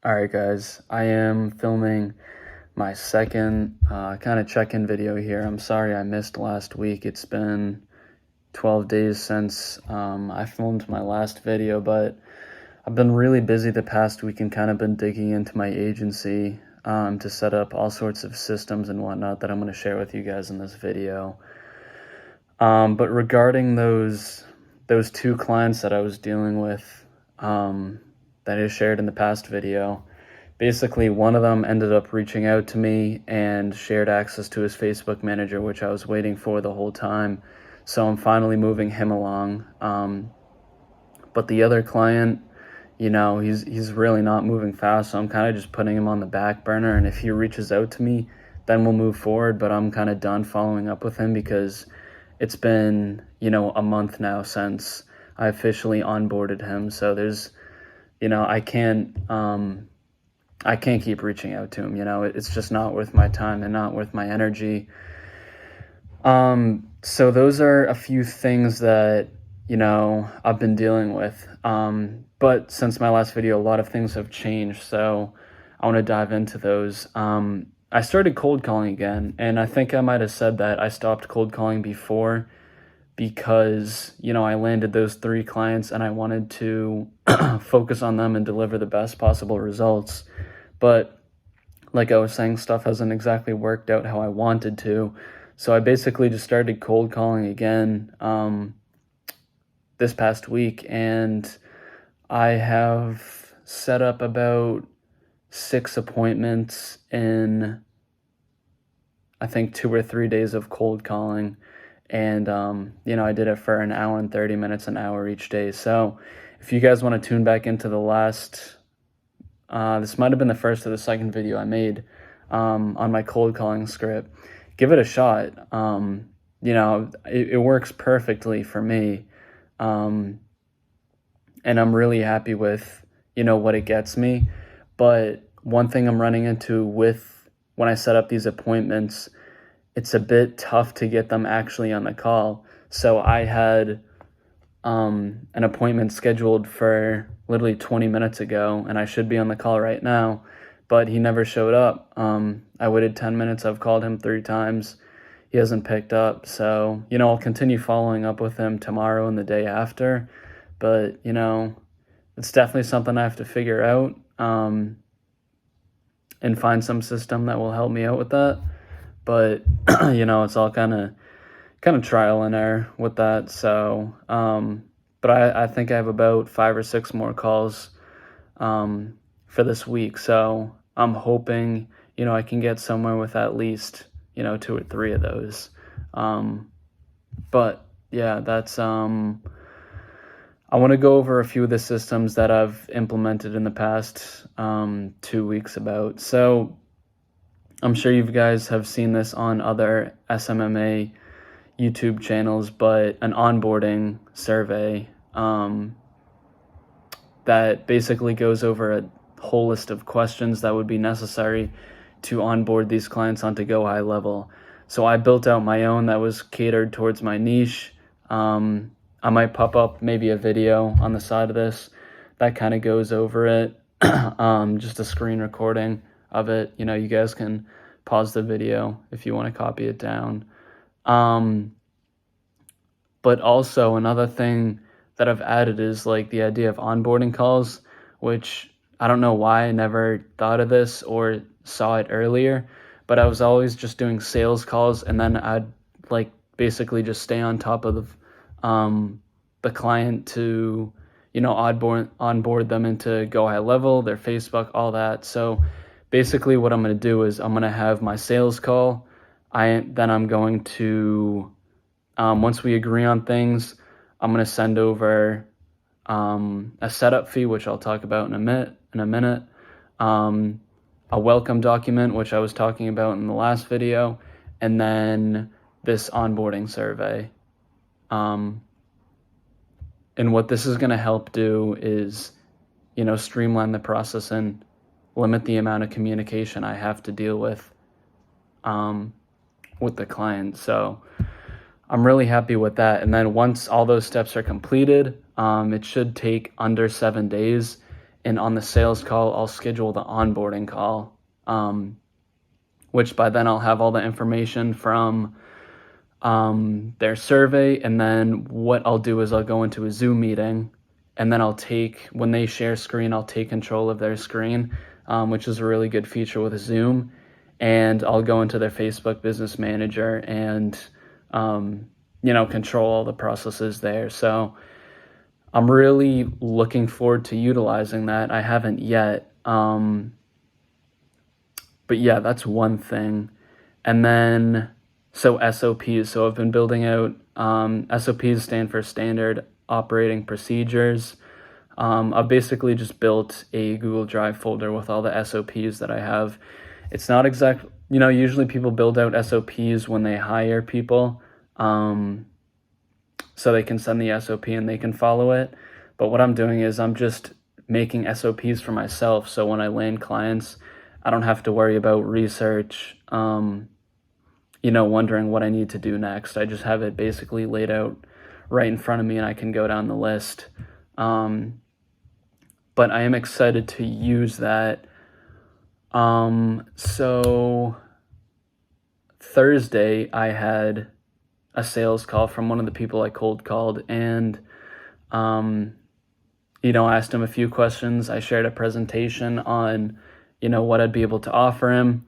Alright guys, I am filming my second kind of check-in video here. I'm sorry I missed last week. It's been 12 days since I filmed my last video, but I've been really busy the past week and kind of been digging into my agency to set up all sorts of systems and whatnot that I'm going to share with you guys in this video. But regarding those two clients that I was dealing with, that I shared in the past video, basically one of them ended up reaching out to me and shared access to his Facebook manager, which I was waiting for the whole time. So I'm finally moving him along. But the other client, he's really not moving fast, so I'm kind of just putting him on the back burner. And if he reaches out to me, then we'll move forward. But I'm kind of done following up with him because it's been, a month now since I officially onboarded him. So there's, I can't keep reaching out to him. It's just not worth my time and not worth my energy. So those are a few things that, I've been dealing with. But since my last video, a lot of things have changed. So I want to dive into those. I started cold calling again, and I think I might have said that I stopped cold calling before because, I landed those 3 clients and I wanted to focus on them and deliver the best possible results. But like I was saying, stuff hasn't exactly worked out how I wanted to. So I basically just started cold calling again this past week, and I have set up about 6 appointments in, I think, 2 or 3 days of cold calling. And, I did it for an hour and 30 minutes, an hour each day. So if you guys want to tune back into the last, this might have been the first or the second video I made on my cold calling script, give it a shot. It works perfectly for me. And I'm really happy with, what it gets me. But one thing I'm running into with when I set up these appointments, it's a bit tough to get them actually on the call. So I had an appointment scheduled for literally 20 minutes ago, and I should be on the call right now, but he never showed up. I waited 10 minutes. I've called him 3 times. He hasn't picked up. So, I'll continue following up with him tomorrow and the day after. But, it's definitely something I have to figure out and find some system that will help me out with that. But, it's all kind of trial and error with that. So, but I think I have about 5 or 6 more calls for this week. So I'm hoping, I can get somewhere with at least, 2 or 3 of those. But yeah, that's, I want to go over a few of the systems that I've implemented in the past 2 weeks about. So I'm sure you guys have seen this on other SMMA YouTube channels, but an onboarding survey that basically goes over a whole list of questions that would be necessary to onboard these clients onto Go High Level. So I built out my own that was catered towards my niche. I might pop up maybe a video on the side of this that kind of goes over it, just a screen recording of it. You guys can pause the video if you want to copy it down. But also another thing that I've added is like the idea of onboarding calls, which I don't know why I never thought of this or saw it earlier, but I was always just doing sales calls, and then I'd like basically just stay on top of the client to, onboard them into Go High Level, their Facebook, all that. So basically what I'm going to do is I'm going to have my sales call. Then I'm going to, once we agree on things, I'm going to send over a setup fee, which I'll talk about in a minute, a welcome document, which I was talking about in the last video, and then this onboarding survey. And what this is going to help do is, streamline the process and limit the amount of communication I have to deal with the client. So I'm really happy with that. And then once all those steps are completed, it should take under 7 days. and on the sales call, I'll schedule the onboarding call, which by then I'll have all the information from their survey, and then what I'll do is I'll go into a Zoom meeting, and then when they share screen, I'll take control of their screen, which is a really good feature with Zoom, and I'll go into their Facebook Business Manager and, control all the processes there. So I'm really looking forward to utilizing that. I haven't yet, but yeah, that's one thing. And then, so SOPs. So I've been building out, SOPs stand for Standard Operating Procedures. I've basically just built a Google Drive folder with all the SOPs that I have. It's not exact, usually people build out SOPs when they hire people, so they can send the SOP and they can follow it. But what I'm doing is I'm just making SOPs for myself. So when I land clients, I don't have to worry about research, wondering what I need to do next. I just have it basically laid out right in front of me and I can go down the list. But I am excited to use that. So Thursday I had a sales call from one of the people I cold called, and, I asked him a few questions. I shared a presentation on, what I'd be able to offer him.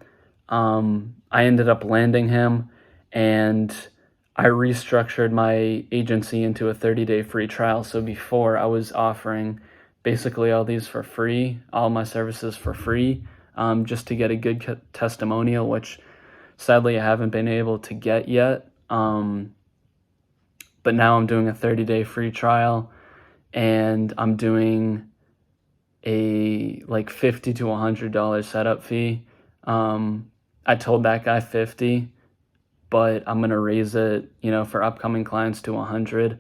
I ended up landing him, and I restructured my agency into a 30-day free trial. So before, I was offering basically all these for free, all my services for free, just to get a good testimonial, which sadly I haven't been able to get yet. But now I'm doing a 30-day free trial, and I'm doing a $50 to $100 setup fee. I told that guy 50, but I'm gonna raise it, for upcoming clients to 100,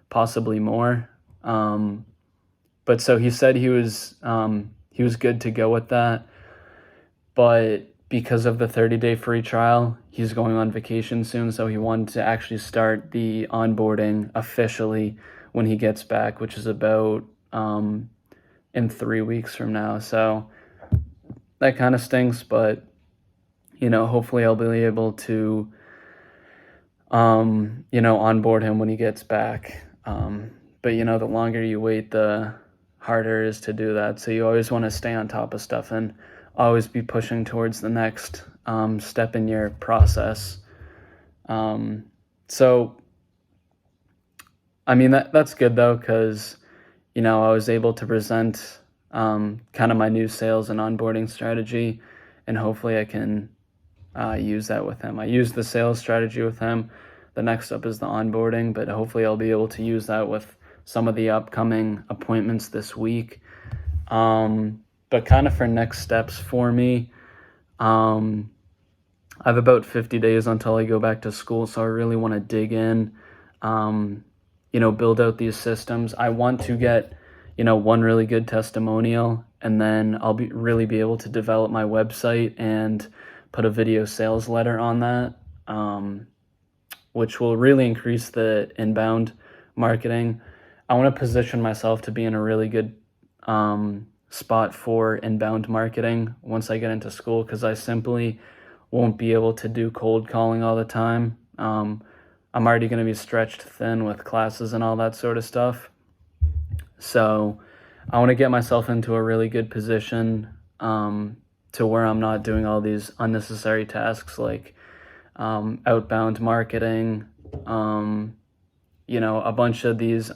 possibly more. But so he said he was good to go with that, but because of the 30-day free trial, he's going on vacation soon, so he wanted to actually start the onboarding officially when he gets back, which is about in 3 weeks from now. So that kind of stinks, but hopefully I'll be able to onboard him when he gets back. But the longer you wait, the harder it is to do that. So you always want to stay on top of stuff and always be pushing towards the next step in your process. So, I mean, that's good though, because, I was able to present kind of my new sales and onboarding strategy, and hopefully I can use that with him. I used the sales strategy with him. The next step is the onboarding, but hopefully I'll be able to use that with some of the upcoming appointments this week. But kind of for next steps for me, I have about 50 days until I go back to school, so I really want to dig in, build out these systems. I want to get, one really good testimonial, and then I'll really be able to develop my website and put a video sales letter on that, which will really increase the inbound marketing. I want to position myself to be in a really good spot for inbound marketing once I get into school, because I simply won't be able to do cold calling all the time. I'm already going to be stretched thin with classes and all that sort of stuff. So I want to get myself into a really good position to where I'm not doing all these unnecessary tasks like outbound marketing, a bunch of these,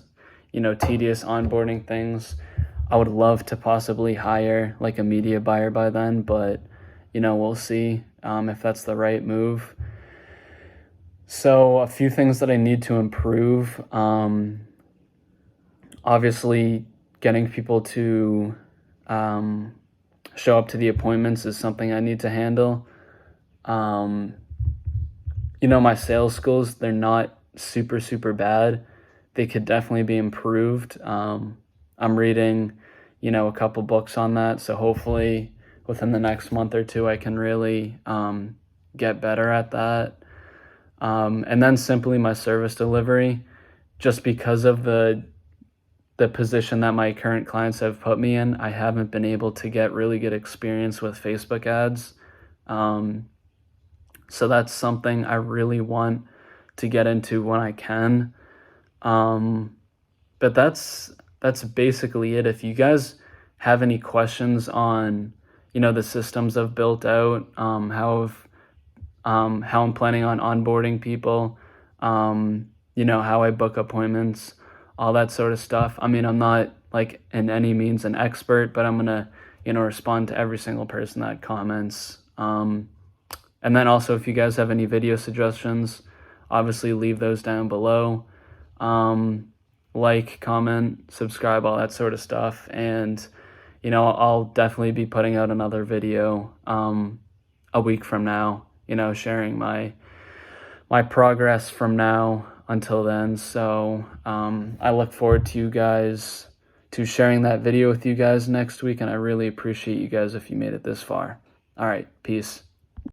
tedious onboarding things. I would love to possibly hire like a media buyer by then, but, we'll see if that's the right move. So a few things that I need to improve. Obviously, getting people to show up to the appointments is something I need to handle. My sales skills, they're not super, super bad. They could definitely be improved. I'm reading, a couple books on that. So hopefully within the next month or two, I can really get better at that. And then simply my service delivery, just because of the the position that my current clients have put me in, I haven't been able to get really good experience with Facebook ads. So that's something I really want to get into when I can. But that's basically it. If you guys have any questions on, the systems I've built out, how I'm planning on onboarding people, how I book appointments, all that sort of stuff. I mean, I'm not like in any means an expert, but I'm gonna, respond to every single person that comments. And then also, if you guys have any video suggestions, obviously leave those down below. Like, comment, subscribe, all that sort of stuff. And, I'll definitely be putting out another video a week from now, sharing my progress from now until then. So I look forward to sharing that video with you guys next week, and I really appreciate you guys if you made it this far. All right, peace.